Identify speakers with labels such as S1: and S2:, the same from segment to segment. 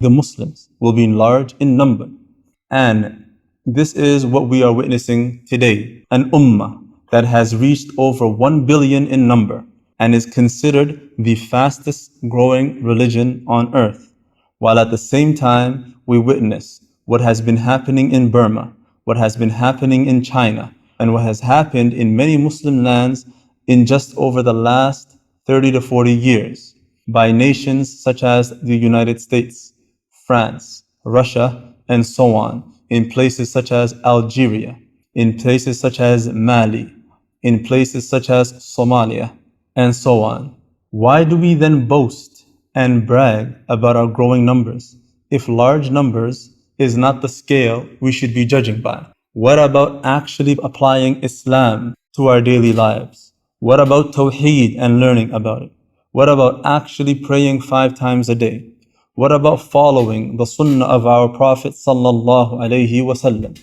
S1: the Muslims will be large in number. And this is what we are witnessing today. An ummah that has reached over 1 billion in number and is considered the fastest growing religion on earth. While at the same time, we witness what has been happening in Burma, what has been happening in China, and what has happened in many Muslim lands in just over the last 30 to 40 years by nations such as the United States, France, Russia, and so on, in places such as Algeria, in places such as Mali, in places such as Somalia, and so on. Why do we then boast and brag about our growing numbers if large numbers is not the scale we should be judging by? What about actually applying Islam to our daily lives? What about Tawheed and learning about it? What about actually praying 5 times a day? What about following the sunnah of our Prophet sallallahu alaihi wasallam?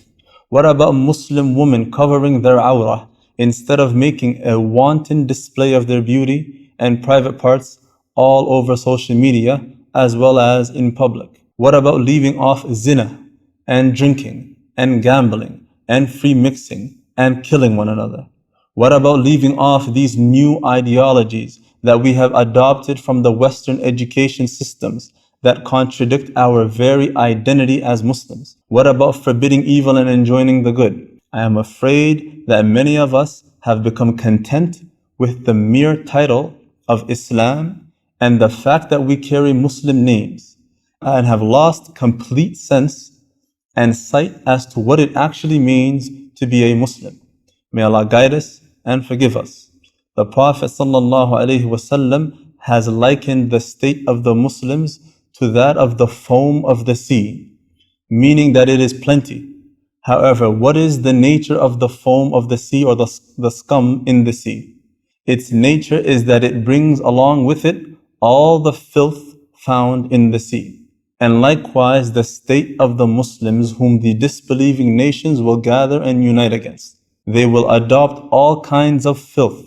S1: What about Muslim women covering their awrah instead of making a wanton display of their beauty and private parts all over social media as well as in public? What about leaving off zina and drinking and gambling and free mixing and killing one another? What about leaving off these new ideologies that we have adopted from the Western education systems that contradict our very identity as Muslims? What about forbidding evil and enjoining the good? I am afraid that many of us have become content with the mere title of Islam and the fact that we carry Muslim names and have lost complete sense and sight as to what it actually means to be a Muslim. May Allah guide us and forgive us. The Prophet ﷺ has likened the state of the Muslims to that of the foam of the sea, meaning that it is plenty. However, what is the nature of the foam of the sea or the scum in the sea? Its nature is that it brings along with it all the filth found in the sea. And likewise, the state of the Muslims whom the disbelieving nations will gather and unite against. They will adopt all kinds of filth.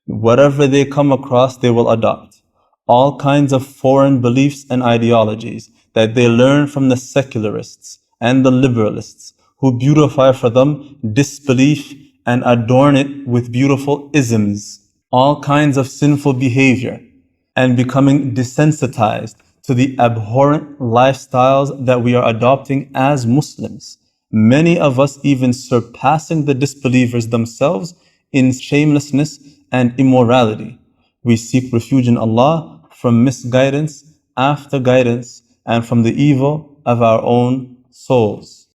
S1: Whatever they come across, they will adopt. All kinds of foreign beliefs and ideologies that they learn from the secularists and the liberalists who beautify for them disbelief and adorn it with beautiful isms. All kinds of sinful behavior and becoming desensitized to the abhorrent lifestyles that we are adopting as Muslims. Many of us even surpassing the disbelievers themselves in shamelessness and immorality. We seek refuge in Allah from misguidance after guidance and from the evil of our own souls.